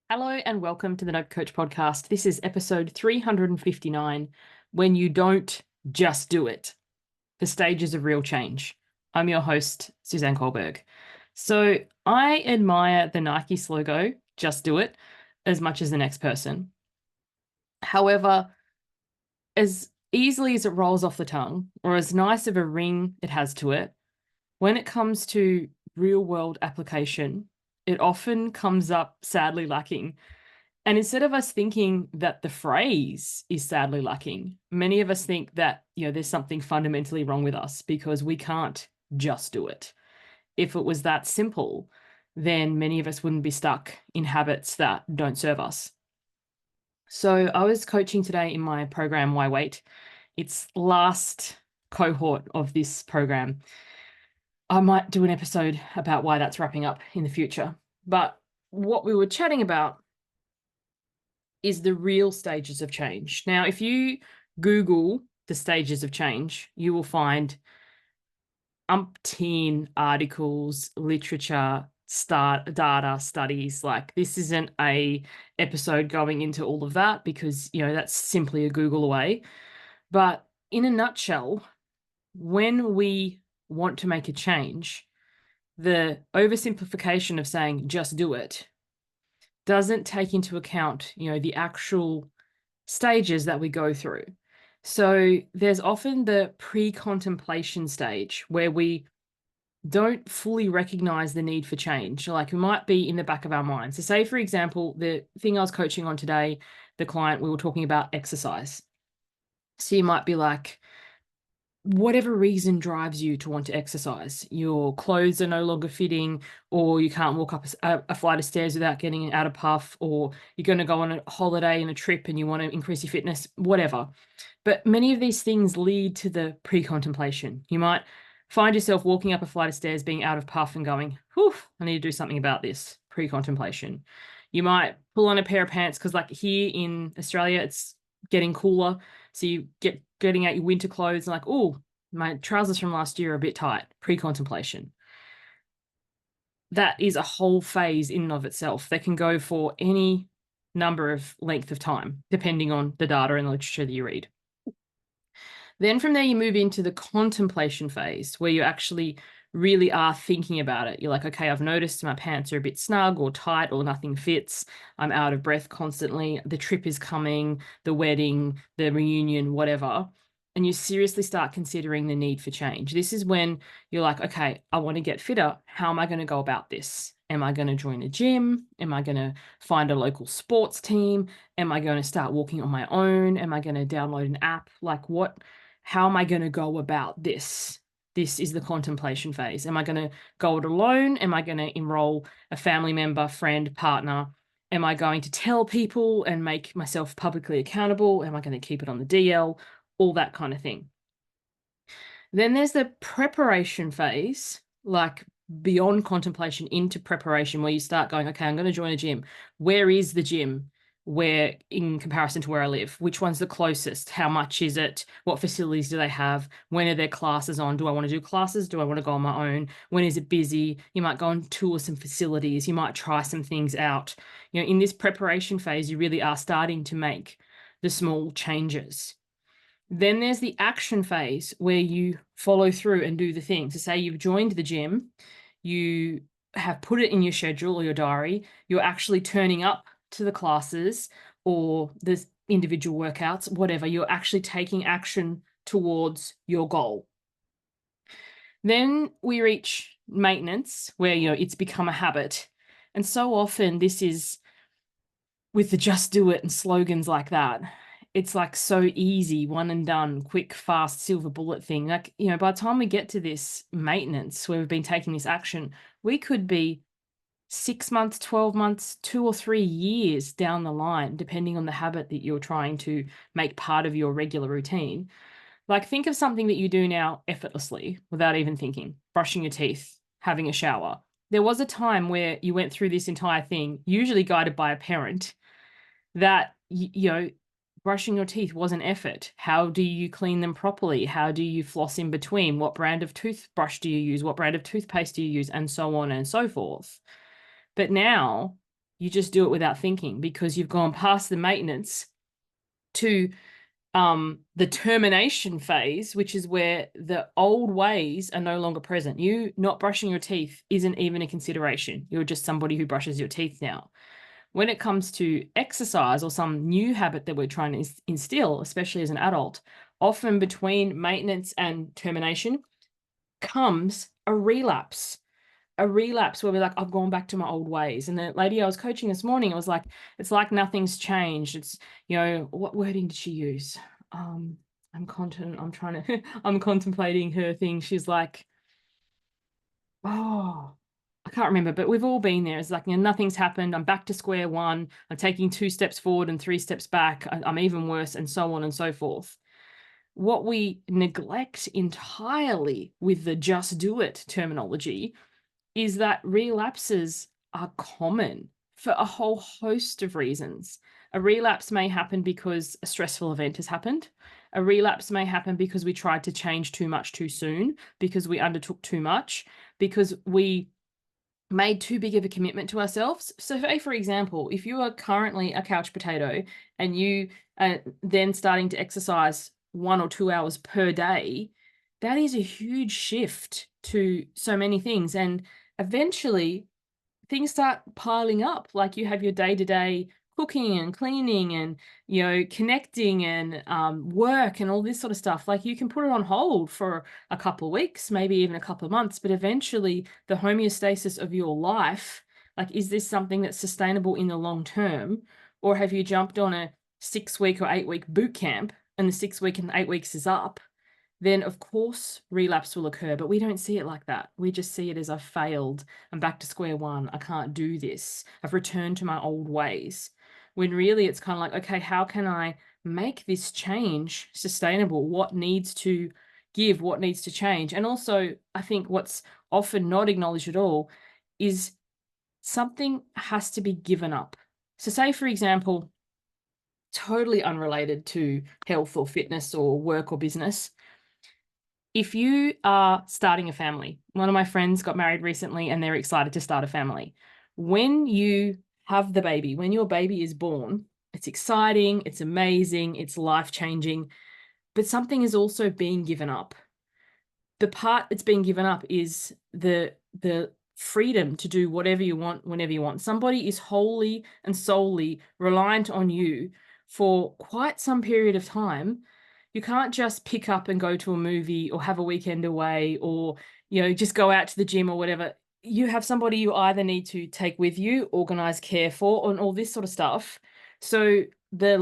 Hello and welcome to the Note Coach podcast. This is episode 359, When You Don't Just Do It, the Stages of Real Change. I'm your host, Suzanne Kohlberg. So I admire the Nike slogan, just do it, as much as the next person. However, as easily as it rolls off the tongue, or as nice of a ring it has to it, when it comes to real world application, it often comes up sadly lacking. And instead of us thinking that the phrase is sadly lacking, many of us think that, there's something fundamentally wrong with us because we can't just do it. If it was that simple, then many of us wouldn't be stuck in habits that don't serve us. So I was coaching today in my program, Why Wait? It's last cohort of this program. I might do an episode about why that's wrapping up in the future. But what we were chatting about is the real stages of change. Now, if you Google the stages of change, you will find umpteen articles, literature, data, studies. Like, this isn't a episode going into all of that because, that's simply a Google away. But in a nutshell, when we want to make a change, the oversimplification of saying just do it doesn't take into account, the actual stages that we go through. So there's often the pre-contemplation stage where we don't fully recognize the need for change. Like, we might be in the back of our mind. So say, for example, the thing I was coaching on today, the client, we were talking about exercise. So you might be like, whatever reason drives you to want to exercise. Your clothes are no longer fitting, or you can't walk up a flight of stairs without getting out of puff, or you're going to go on a holiday and a trip and you want to increase your fitness, whatever. But many of these things lead to the pre-contemplation. You might find yourself walking up a flight of stairs, being out of puff and going, whew, I need to do something about this. Pre-contemplation. You might pull on a pair of pants because, like, here in Australia, it's getting cooler. So you getting out your winter clothes and like, oh, my trousers from last year are a bit tight. Pre-contemplation. That is a whole phase in and of itself that can go for any number of length of time, depending on the data and the literature that you read. Then from there, you move into the contemplation phase where you actually really are thinking about it. You're like, okay, I've noticed my pants are a bit snug or tight or nothing fits. I'm out of breath constantly. The trip is coming, the wedding, the reunion, whatever. And you seriously start considering the need for change. This is when you're like, okay, I want to get fitter. How am I going to go about this? Am I going to join a gym? Am I going to find a local sports team? Am I going to start walking on my own? Am I going to download an app? Like, how am I going to go about this? This is the contemplation phase. Am I going to go it alone? Am I going to enroll a family member, friend, partner? Am I going to tell people and make myself publicly accountable? Am I going to keep it on the DL? All that kind of thing. Then there's the preparation phase, like beyond contemplation into preparation, where you start going, okay, I'm going to join a gym. Where is the gym? Where, in comparison to where I live, which one's the closest? How much is it? What facilities do they have? When are their classes on? Do I want to do classes? Do I want to go on my own? When is it busy? You might go and tour some facilities. You might try some things out. In this preparation phase, you really are starting to make the small changes. Then there's the action phase where you follow through and do the thing. So say you've joined the gym, you have put it in your schedule or your diary, you're actually turning up to the classes or the individual workouts, whatever, you're actually taking action towards your goal. Then we reach maintenance where, it's become a habit. And so often this is with the just do it and slogans like that. It's like so easy, one and done, quick, fast, silver bullet thing. Like, by the time we get to this maintenance where we've been taking this action, we could be 6 months, 12 months, 2 or 3 years down the line, depending on the habit that you're trying to make part of your regular routine. Like, think of something that you do now effortlessly without even thinking, brushing your teeth, having a shower. There was a time where you went through this entire thing, usually guided by a parent, that, brushing your teeth was an effort. How do you clean them properly? How do you floss in between? What brand of toothbrush do you use? What brand of toothpaste do you use? And so on and so forth. But now You just do it without thinking because you've gone past the maintenance to the termination phase, which is where the old ways are no longer present. You not brushing your teeth isn't even a consideration. You're just somebody who brushes your teeth now. When it comes to exercise or some new habit that we're trying to instill, especially as an adult, often between maintenance and termination comes a relapse. A relapse where we're like, I've gone back to my old ways. And the lady I was coaching this morning, it was like, it's like nothing's changed. It's, you know, what wording did she use? I'm trying to, I'm contemplating her thing. She's like, oh, I can't remember, but we've all been there. It's like, you know, nothing's happened. I'm back to square one. I'm taking 2 steps forward and 3 steps back. I'm even worse, and so on and so forth. What we neglect entirely with the just do it terminology is that relapses are common for a whole host of reasons. A relapse may happen because a stressful event has happened. A relapse may happen because we tried to change too much too soon, because we undertook too much, because we made too big of a commitment to ourselves. So say, for example, if you are currently a couch potato and you are then starting to exercise 1 or 2 hours per day, that is a huge shift to so many things. And eventually things start piling up. Like you have your day-to-day cooking and cleaning and, you know, connecting and work and all this sort of stuff. Like you can put it on hold for a couple of weeks, maybe even a couple of months, but eventually the homeostasis of your life, like, is this something that's sustainable in the long term? Or have you jumped on a 6-week or 8-week boot camp and the 6 week and 8 weeks is up? Then of course relapse will occur, but we don't see it like that. We just see it as I've failed. I'm back to square one. I can't do this. I've returned to my old ways. When really it's kind of like, okay, how can I make this change sustainable? What needs to give? What needs to change? And also, I think what's often not acknowledged at all is something has to be given up. So say, for example, totally unrelated to health or fitness or work or business, if you are starting a family, one of my friends got married recently and they're excited to start a family. When you have the baby, when your baby is born, it's exciting, it's amazing, it's life-changing, but something is also being given up. The part that's being given up is the freedom to do whatever you want, whenever you want. Somebody is wholly and solely reliant on you for quite some period of time. You can't just pick up and go to a movie or have a weekend away or, you know, just go out to the gym or whatever. You have somebody you either need to take with you, organize care for, and all this sort of stuff. So the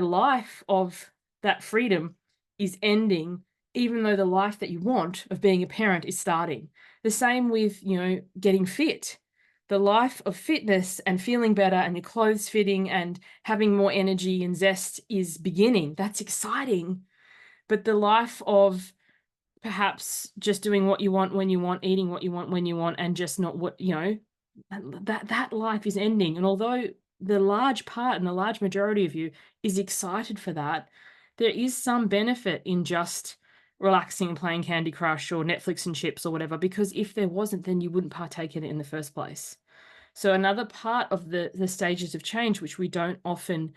life of that freedom is ending, even though the life that you want of being a parent is starting. The same with, you know, getting fit. The life of fitness and feeling better and your clothes fitting and having more energy and zest is beginning. That's exciting. But the life of perhaps just doing what you want when you want, eating what you want when you want, and just not what, you know, that life is ending. And although the large part and the large majority of you is excited for that, there is some benefit in just relaxing and playing Candy Crush or Netflix and chips or whatever, because if there wasn't, then you wouldn't partake in it in the first place. So another part of the stages of change, which we don't often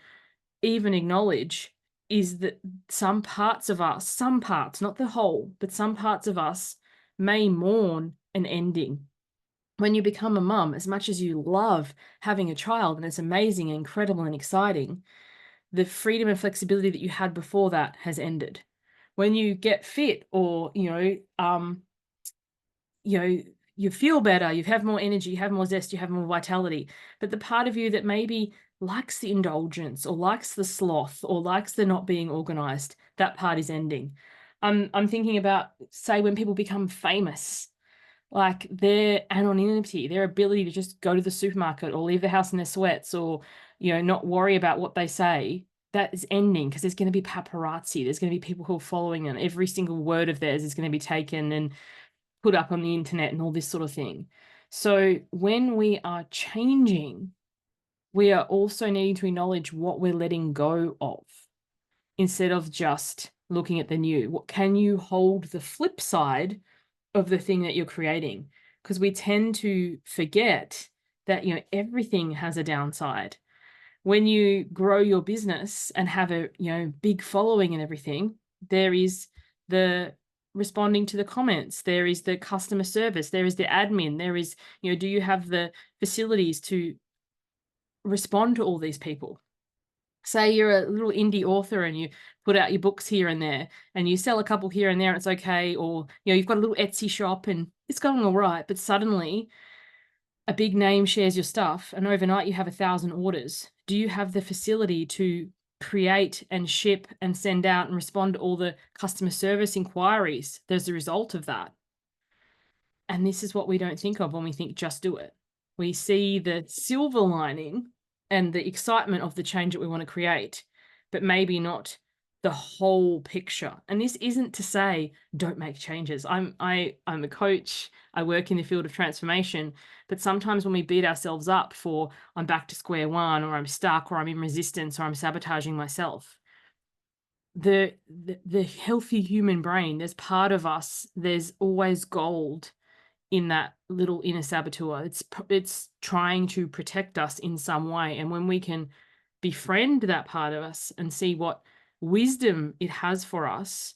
even acknowledge, is that some parts of us, some parts, not the whole, but some parts of us may mourn an ending. When you become a mum, as much as you love having a child and it's amazing and incredible and exciting, the freedom and flexibility that you had before that has ended. When you get fit or, you feel better, you have more energy, you have more zest, you have more vitality. But the part of you that maybe likes the indulgence or likes the sloth or likes the not being organized, that part is ending. I'm thinking about, say, when people become famous, like their anonymity, their ability to just go to the supermarket or leave the house in their sweats or, you know, not worry about what they say, that is ending because there's going to be paparazzi. There's going to be people who are following them. Every single word of theirs is going to be taken and put up on the internet and all this sort of thing. So when we are changing, we are also needing to acknowledge what we're letting go of instead of just looking at the new. What can you hold the flip side of the thing that you're creating? Because we tend to forget that, everything has a downside. When you grow your business and have a, big following and everything, there is the responding to the comments, there is the customer service, there is the admin, there is, do you have the facilities to respond to all these people? Say you're a little indie author and you put out your books here and there and you sell a couple here and there and it's okay, or you've got a little Etsy shop and it's going all right, but suddenly a big name shares your stuff and overnight you have 1,000 orders. Do you have the facility to create and ship and send out and respond to all the customer service inquiries as a result of that? And this is what we don't think of when we think just do it. We see the silver lining and the excitement of the change that we want to create, but maybe not the whole picture. And this isn't to say don't make changes. I'm a coach. I work in the field of transformation, but sometimes when we beat ourselves up for I'm back to square one, or I'm stuck, or I'm in resistance, or I'm sabotaging myself, the healthy human brain, there's part of us, there's always gold in that little inner saboteur. It's trying to protect us in some way. And when we can befriend that part of us and see what wisdom it has for us,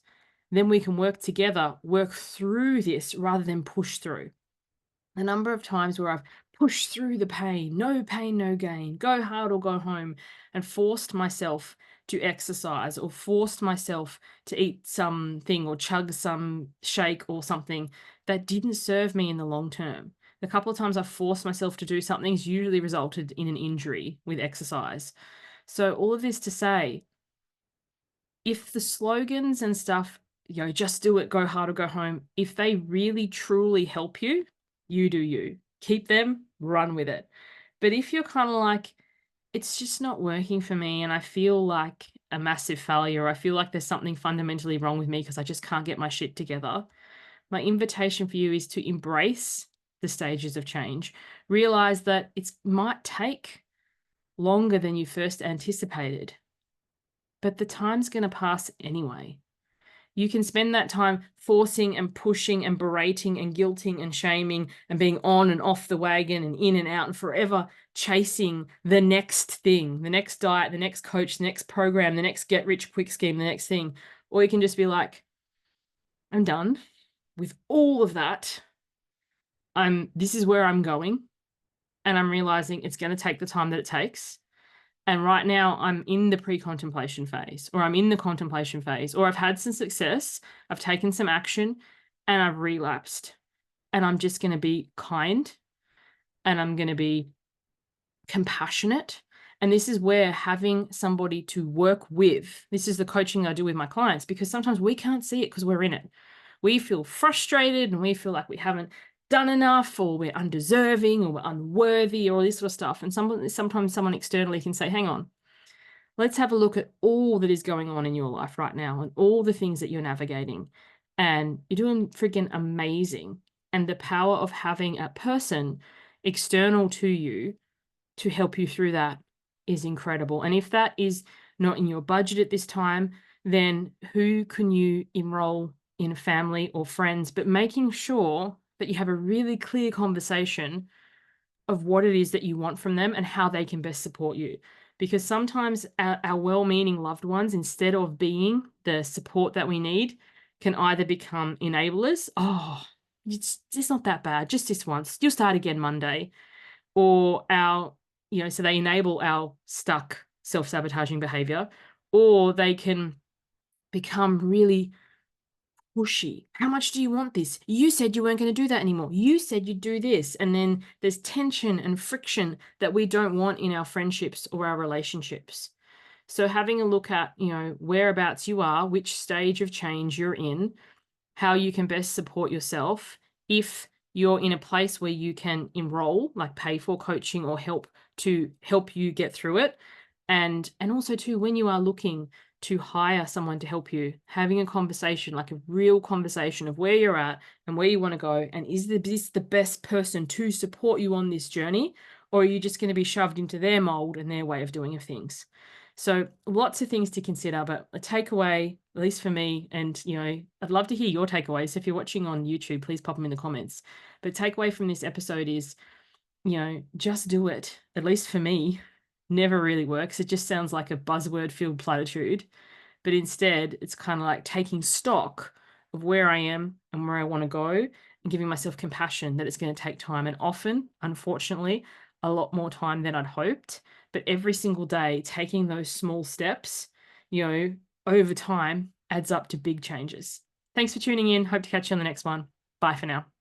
then we can work together, work through this rather than push through. A number of times where I've pushed through the pain, no gain, go hard or go home, and forced myself to exercise or forced myself to eat something or chug some shake or something that didn't serve me in the long term. The couple of times I've forced myself to do something's usually resulted in an injury with exercise. So all of this to say, if the slogans and stuff, just do it, go hard or go home, if they really truly help you, you do you. Keep them, run with it. But if you're kind of like, it's just not working for me and I feel like a massive failure, I feel like there's something fundamentally wrong with me because I just can't get my shit together, my invitation for you is to embrace the stages of change. Realize that it might take longer than you first anticipated, but the time's going to pass anyway. You can spend that time forcing and pushing and berating and guilting and shaming and being on and off the wagon and in and out and forever chasing the next thing, the next diet, the next coach, the next program, the next get rich quick scheme, the next thing. Or you can just be like, I'm done with all of that. This is where I'm going. And I'm realizing it's going to take the time that it takes. And right now I'm in the pre-contemplation phase, or I'm in the contemplation phase, or I've had some success, I've taken some action and I've relapsed. And I'm just going to be kind and I'm going to be compassionate. And this is where having somebody to work with, this is the coaching I do with my clients, because sometimes we can't see it because we're in it. We feel frustrated and we feel like we haven't done enough, or we're undeserving, or we're unworthy, or all this sort of stuff. And sometimes someone externally can say, hang on, let's have a look at all that is going on in your life right now and all the things that you're navigating. And you're doing freaking amazing. And the power of having a person external to you to help you through that is incredible. And if that is not in your budget at this time, then who can you enroll in, family or friends, but making sure that you have a really clear conversation of what it is that you want from them and how they can best support you. Because sometimes our well-meaning loved ones, instead of being the support that we need, can either become enablers. Oh, it's not that bad, just this once, you'll start again Monday. Or so they enable our stuck self-sabotaging behavior, or they can become really pushy. How much do you want this? You said you weren't going to do that anymore. You said you'd do this. And then there's tension and friction that we don't want in our friendships or our relationships. So having a look at, whereabouts you are, which stage of change you're in, how you can best support yourself. If you're in a place where you can enroll, like pay for coaching or help to help you get through it. And also too, when you are looking to hire someone to help you, having a conversation, like a real conversation of where you're at and where you want to go. And is this the best person to support you on this journey? Or are you just going to be shoved into their mold and their way of doing things? So lots of things to consider, but a takeaway, at least for me, and I'd love to hear your takeaways. If you're watching on YouTube, please pop them in the comments. But takeaway from this episode is just do it. At least for me, never really works. It just sounds like a buzzword-filled platitude. But instead, it's kind of like taking stock of where I am and where I want to go and giving myself compassion that it's going to take time. And often, unfortunately, a lot more time than I'd hoped. But every single day, taking those small steps, over time adds up to big changes. Thanks for tuning in. Hope to catch you on the next one. Bye for now.